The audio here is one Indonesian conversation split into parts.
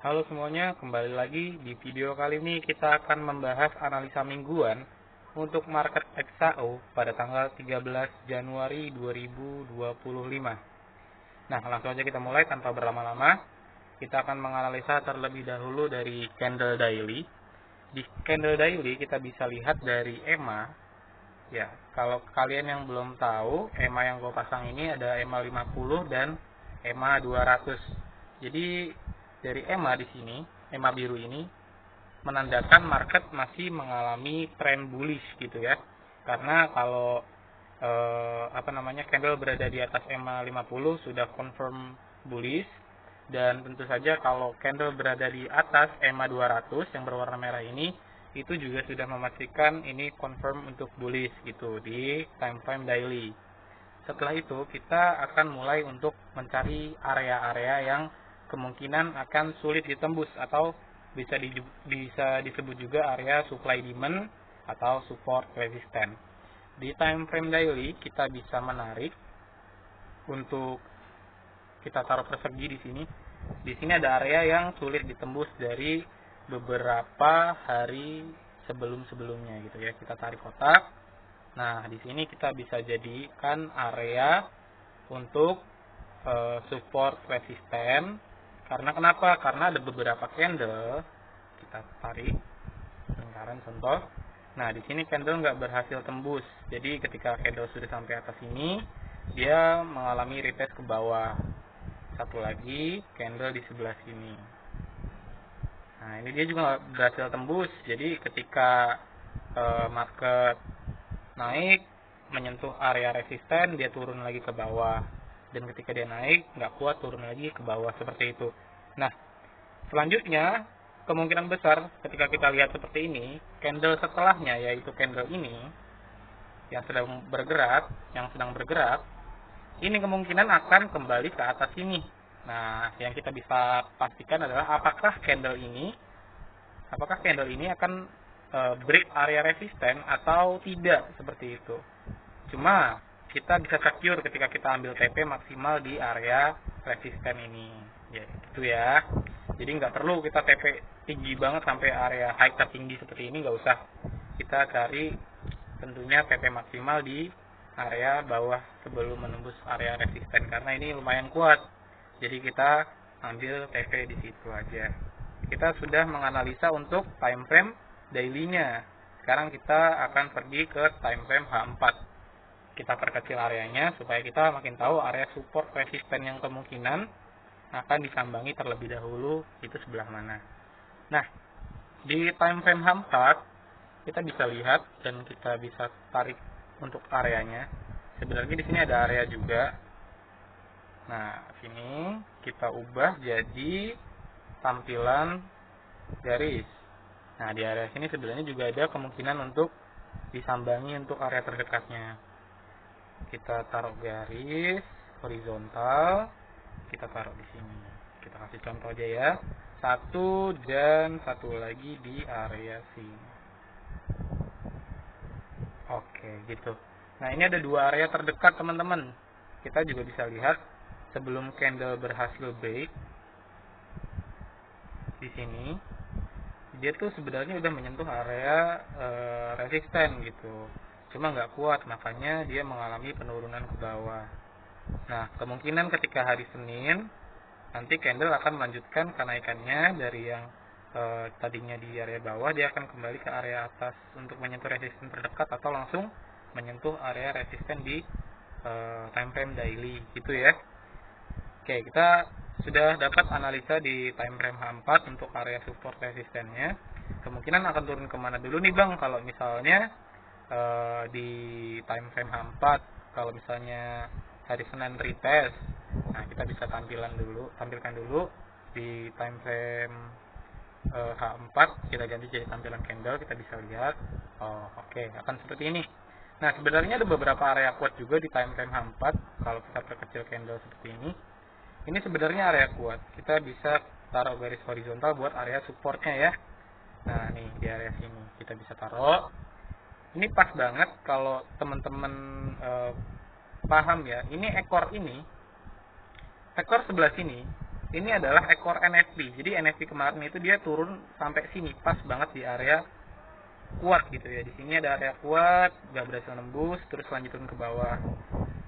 Halo semuanya, kembali lagi di video kali ini kita akan membahas analisa mingguan untuk market XAU pada tanggal 13 Januari 2025. Nah, langsung aja kita mulai tanpa berlama-lama. Kita akan menganalisa terlebih dahulu dari candle daily. Di candle daily kita bisa lihat dari EMA. Ya, kalau kalian yang belum tahu, EMA yang gue pasang ini ada EMA 50 dan EMA 200. Jadi dari EMA di sini, EMA biru ini menandakan market masih mengalami tren bullish gitu ya. Karena kalau candle berada di atas EMA 50 sudah confirm bullish, dan tentu saja kalau candle berada di atas EMA 200 yang berwarna merah ini, itu juga sudah memastikan ini confirm untuk bullish gitu di time frame daily. Setelah itu kita akan mulai untuk mencari area-area yang kemungkinan akan sulit ditembus atau bisa disebut juga area supply demand atau support resistance. Di time frame daily kita bisa menarik untuk kita taruh persegi di sini. Di sini ada area yang sulit ditembus dari beberapa hari sebelum-sebelumnya gitu ya. Kita tarik kotak. Nah, di sini kita bisa jadikan area untuk support resisten. Karena kenapa? Karena ada beberapa candle. Kita tarik lingkaran contoh. Nah, di sini candle nggak berhasil tembus. Jadi ketika candle sudah sampai atas ini, dia mengalami retest ke bawah. Satu lagi candle di sebelah sini. Nah, ini dia juga nggak berhasil tembus. Jadi ketika market naik menyentuh area resisten, dia turun lagi ke bawah. Dan ketika dia naik nggak kuat, turun lagi ke bawah seperti itu. Nah, selanjutnya kemungkinan besar ketika kita lihat seperti ini, candle setelahnya yaitu candle ini yang sedang bergerak, ini kemungkinan akan kembali ke atas ini. Nah, yang kita bisa pastikan adalah apakah candle ini akan break area resisten atau tidak, seperti itu. Cuma kita bisa secure ketika kita ambil TP maksimal di area resisten ini. Ya, gitu ya. Jadi nggak perlu kita TP tinggi banget sampai area high tertinggi seperti ini, nggak usah. Kita cari tentunya TP maksimal di area bawah sebelum menembus area resisten, karena ini lumayan kuat. Jadi kita ambil TP di situ aja. Kita sudah menganalisa untuk time frame daily-nya. Sekarang kita akan pergi ke time frame H4. Kita perkecil areanya supaya kita makin tahu area support resisten yang kemungkinan akan disambangi terlebih dahulu itu sebelah mana. Nah, di time frame H4 kita bisa lihat dan kita bisa tarik untuk areanya. Sebenarnya di sini ada area juga. Nah, sini kita ubah jadi tampilan garis. Nah, di area sini sebenarnya juga ada kemungkinan untuk disambangi untuk area terdekatnya. Kita taruh garis horizontal, kita taruh di sini. Kita kasih contoh aja ya. Satu dan satu lagi di area sini. Oke, gitu. Nah, ini ada dua area terdekat, teman-teman. Kita juga bisa lihat sebelum candle berhasil break di sini, dia tuh sebenarnya udah menyentuh area resisten gitu. Cuma nggak kuat, makanya dia mengalami penurunan ke bawah. Nah, kemungkinan ketika hari Senin nanti candle akan melanjutkan kenaikannya dari yang tadinya di area bawah, dia akan kembali ke area atas untuk menyentuh resisten terdekat atau langsung menyentuh area resisten di time frame daily gitu ya. Oke, kita sudah dapat analisa di time frame H4 untuk area support resistennya. Kemungkinan akan turun kemana dulu nih Bang kalau misalnya di time frame H4, kalau misalnya hari Senin retest. Nah, kita bisa tampilkan dulu di time frame H4, kita ganti jadi tampilan candle, kita bisa lihat. Oke, akan seperti ini. Nah, sebenarnya ada beberapa area kuat juga di time frame H4 kalau kita perkecil candle seperti ini. Ini sebenarnya area kuat. Kita bisa taruh garis horizontal buat area supportnya ya. Nah, nih di area sini kita bisa taruh. Ini pas banget kalau teman-teman paham ya. Ini ekor sebelah sini ini adalah ekor NFP. Jadi NFP kemarin itu dia turun sampai sini, pas banget di area kuat gitu ya. Di sini ada area kuat, nggak berhasil nembus, terus lanjut turun ke bawah.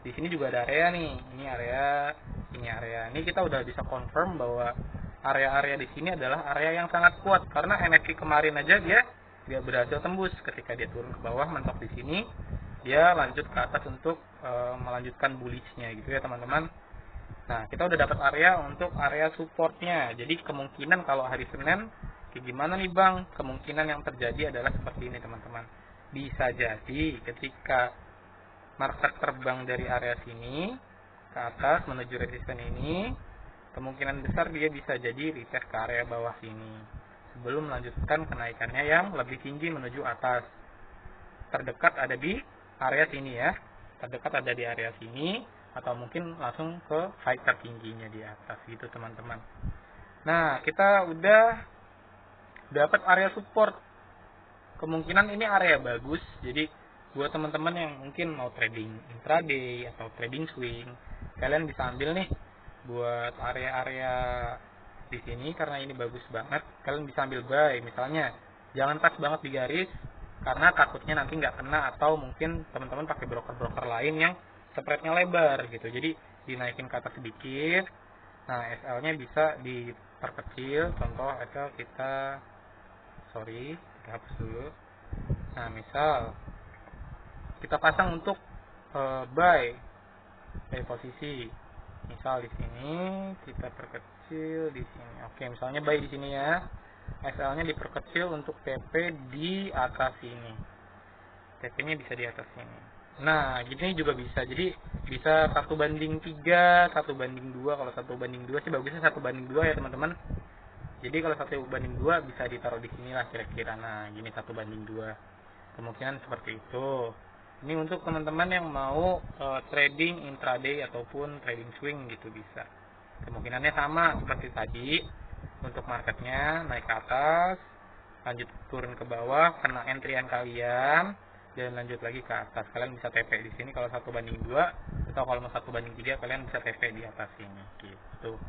Di sini juga ada area nih, ini area, ini area. Ini kita udah bisa confirm bahwa area-area di sini adalah area yang sangat kuat, karena NFP kemarin aja dia nggak berhasil tembus. Ketika dia turun ke bawah mentok di sini, dia lanjut ke atas untuk melanjutkan bullish-nya gitu ya teman-teman. Nah, kita udah dapat area untuk area supportnya. Jadi kemungkinan kalau hari Senin kayak gimana nih Bang? Kemungkinan yang terjadi adalah seperti ini teman-teman. Bisa jadi ketika market terbang dari area sini ke atas menuju resisten ini, kemungkinan besar dia bisa jadi retest ke area bawah sini sebelum melanjutkan kenaikannya yang lebih tinggi menuju atas. Terdekat ada di area sini ya, terdekat ada di area sini, atau mungkin langsung ke high tertingginya di atas gitu teman-teman. Nah, kita udah dapat area support. Kemungkinan ini area bagus. Jadi buat teman-teman yang mungkin mau trading intraday atau trading swing, kalian bisa ambil nih buat area-area di sini karena ini bagus banget. Kalian bisa ambil buy, misalnya jangan pas banget di garis karena takutnya nanti nggak kena, atau mungkin teman-teman pakai broker-broker lain yang spreadnya lebar gitu. Jadi dinaikin ke atas sedikit. Nah, SL-nya bisa diperkecil. Contoh SL kita hapus dulu. Nah, misal kita pasang untuk buy posisi. Misal di sini kita perkecil di sini. Oke, misalnya buy di sini ya. SL-nya diperkecil untuk TP di atas ini. TP-nya bisa di atas sini. Nah, gini juga bisa. Jadi bisa 1:3, 1:2. Kalau 1:2 sih bagusnya 1:2 ya teman-teman. Jadi kalau 1:2 bisa ditaruh di sini lah kira-kira. Nah, gini 1:2. Kemungkinan seperti itu. Ini untuk teman-teman yang mau trading intraday ataupun trading swing gitu bisa. Kemungkinannya sama seperti tadi. Untuk marketnya naik ke atas, lanjut turun ke bawah, kena entryan kalian, dan lanjut lagi ke atas. Kalian bisa TP di sini kalau 1:2, atau kalau mau 1:3 kalian bisa TP di atas sini gitu.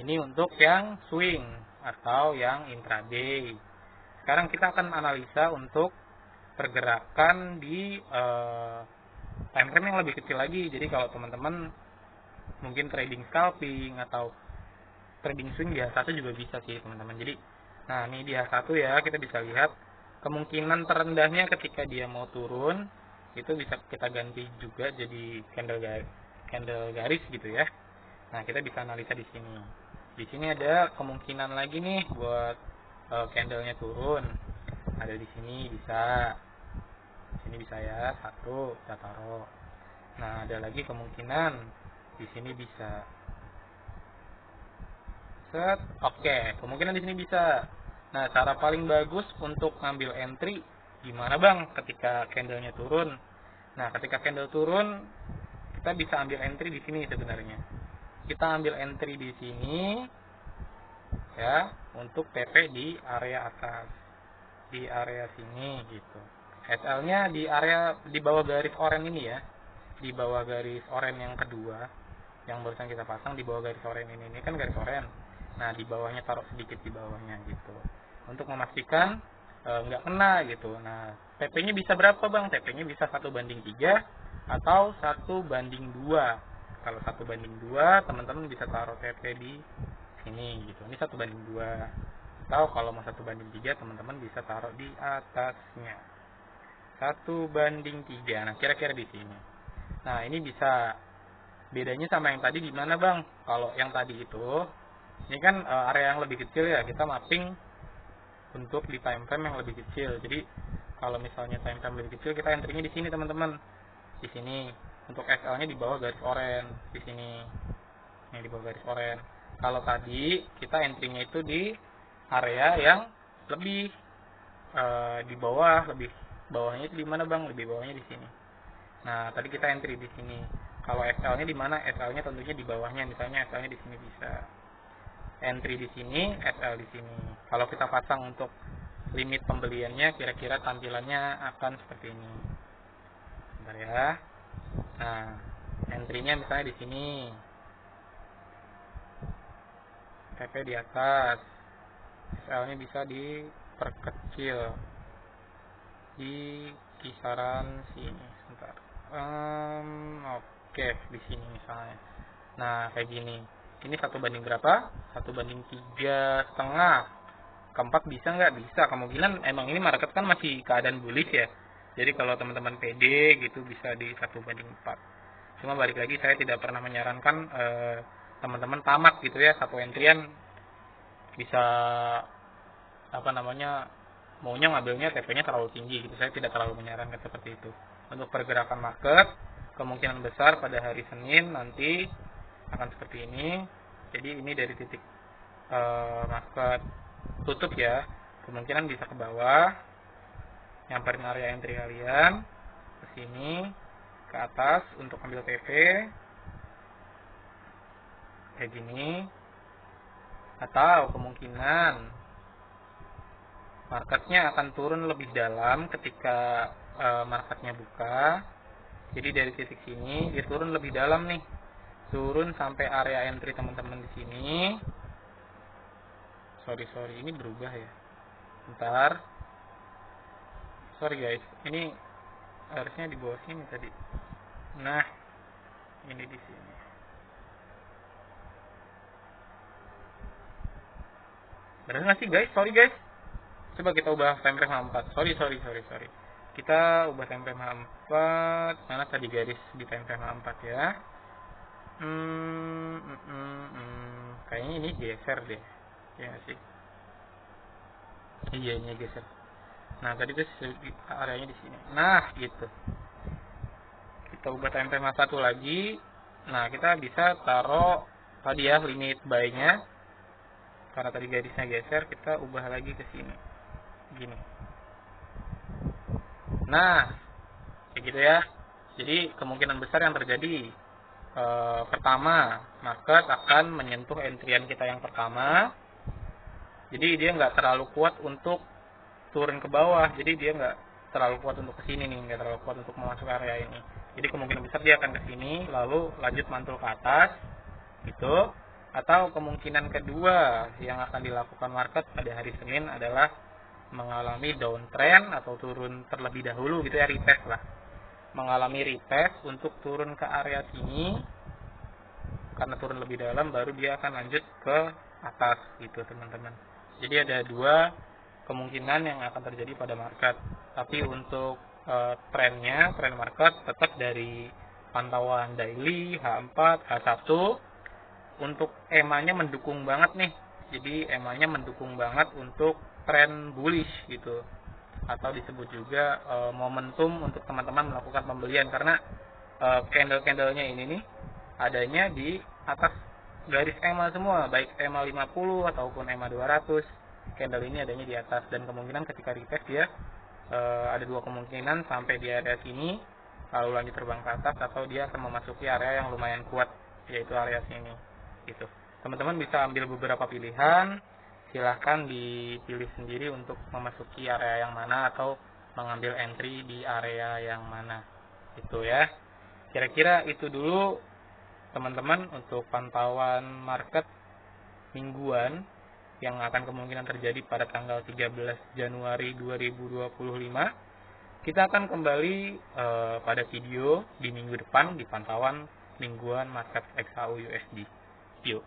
Ini untuk yang swing atau yang intraday. Sekarang kita akan analisa untuk pergerakan di time frame yang lebih kecil lagi. Jadi kalau teman-teman mungkin trading scalping atau trading swing di H1 juga bisa sih teman-teman. Jadi nah ini di H1 ya, kita bisa lihat kemungkinan terendahnya ketika dia mau turun itu bisa kita ganti juga jadi candle garis gitu ya. Nah, kita bisa analisa di sini. Di sini ada kemungkinan lagi nih buat candlenya turun. Ada di sini bisa. Sini bisa ya, satu kita taruh. Nah, ada lagi kemungkinan di sini bisa. Oke, kemungkinan di sini bisa. Nah, cara paling bagus untuk ngambil entry gimana Bang ketika candlenya turun? Nah, ketika candle turun kita bisa ambil entry di sini sebenarnya. Kita ambil entry di sini ya untuk TP di area atas. Di area sini gitu. SL-nya di area di bawah garis oranye ini ya. Di bawah garis oranye yang kedua yang barusan kita pasang, di bawah garis oranye ini kan garis oranye. Nah, di bawahnya taruh sedikit di bawahnya gitu. Untuk memastikan nggak kena gitu. Nah, TP-nya bisa berapa Bang? TP-nya bisa 1:3 atau 1:2. Kalau 1:2, teman-teman bisa taruh TP di sini gitu. Ini 1:2. Atau kalau mau 1:3, teman-teman bisa taruh di atasnya. 1:3. Nah, kira-kira di sini. Nah, ini bisa bedanya sama yang tadi di mana Bang? Kalau yang tadi itu ini kan area yang lebih kecil ya, kita mapping untuk di time frame yang lebih kecil. Jadi kalau misalnya time frame lebih kecil, kita entry-nya di sini teman-teman. Di sini untuk SL-nya di bawah garis oranye, di sini. Ini di bawah garis oranye. Kalau tadi kita entry-nya itu di area yang lebih di bawah, lebih bawahnya itu di mana Bang? Lebih bawahnya di sini. Nah, tadi kita entry di sini. Kalau SL-nya di mana? SL-nya tentunya di bawahnya. Misalnya SL-nya di sini bisa. Entry di sini, SL di sini. Kalau kita pasang untuk limit pembeliannya, kira-kira tampilannya akan seperti ini. Bentar ya. Nah, entry-nya misalnya di sini. TP di atas, SL nya bisa diperkecil di kisaran sini. Sebentar. Oke, di sini misalnya. Nah, kayak gini. Ini 1 banding berapa? 1 banding 3,5. Keempat bisa nggak? Bisa. Kemungkinan emang ini market kan masih keadaan bullish ya. Jadi kalau teman-teman PD gitu bisa di 1 banding 4. Cuma balik lagi saya tidak pernah menyarankan teman-teman tamak gitu ya. Satu entrian bisa maunya ngambilnya TP-nya terlalu tinggi gitu. Saya tidak terlalu menyarankan seperti itu. Untuk pergerakan market kemungkinan besar pada hari Senin nanti akan seperti ini. Jadi ini dari titik market tutup ya, kemungkinan bisa ke bawah, nyamperin area entry kalian ke sini, ke atas untuk ambil TP kayak gini, atau kemungkinan marketnya akan turun lebih dalam ketika marketnya buka. Jadi dari titik sini dia turun lebih dalam nih, turun sampai area entry teman-teman di sini. Sorry ini berubah ya. Bentar. Sorry guys, ini harusnya di bawah sini tadi. Nah, ini di sini. Benar nggak sih guys? Sorry guys. Coba kita ubah time frame 4. Sorry. Kita ubah time frame 4. Mana tadi garis di time frame 4 ya? Kayaknya ini geser deh. Ya sih. Iya, ini geser. Nah, tadi tuh areanya di sini. Nah, gitu. Kita ubah time frame 1 lagi. Nah, kita bisa taruh tadi ya limit buy-nya. Karena tadi garisnya geser, kita ubah lagi ke sini. Gini. Nah, kayak gitu ya. Jadi kemungkinan besar yang terjadi pertama, market akan menyentuh entrian kita yang pertama. Jadi dia nggak terlalu kuat untuk turun ke bawah. Jadi dia nggak terlalu kuat untuk ke sini nih, nggak terlalu kuat untuk masuk area ini. Jadi kemungkinan besar dia akan ke sini, lalu lanjut mantul ke atas, gitu. Atau kemungkinan kedua yang akan dilakukan market pada hari Senin adalah mengalami downtrend atau turun terlebih dahulu gitu ya, retest lah. Mengalami retest untuk turun ke area sini. Karena turun lebih dalam baru dia akan lanjut ke atas gitu teman-teman. Jadi ada 2 kemungkinan yang akan terjadi pada market. Tapi untuk trend market tetap dari pantauan daily, H4, H1. Untuk EMA-nya mendukung banget nih. Jadi EMA-nya mendukung banget untuk trend bullish gitu. Atau disebut juga momentum untuk teman-teman melakukan pembelian. Karena candle-candlenya ini nih adanya di atas garis EMA semua, baik EMA 50 ataupun EMA 200. Candle ini adanya di atas, dan kemungkinan ketika retest dia ada 2 kemungkinan, sampai di area sini lalu lanjut terbang ke atas, atau dia akan memasuki area yang lumayan kuat, yaitu area sini gitu. Teman-teman bisa ambil beberapa pilihan, silahkan dipilih sendiri untuk memasuki area yang mana atau mengambil entry di area yang mana gitu ya. Kira-kira itu dulu teman-teman untuk pantauan market mingguan yang akan kemungkinan terjadi pada tanggal 13 Januari 2025. Kita akan kembali pada video di minggu depan di pantauan mingguan market XAU USD. Yuk.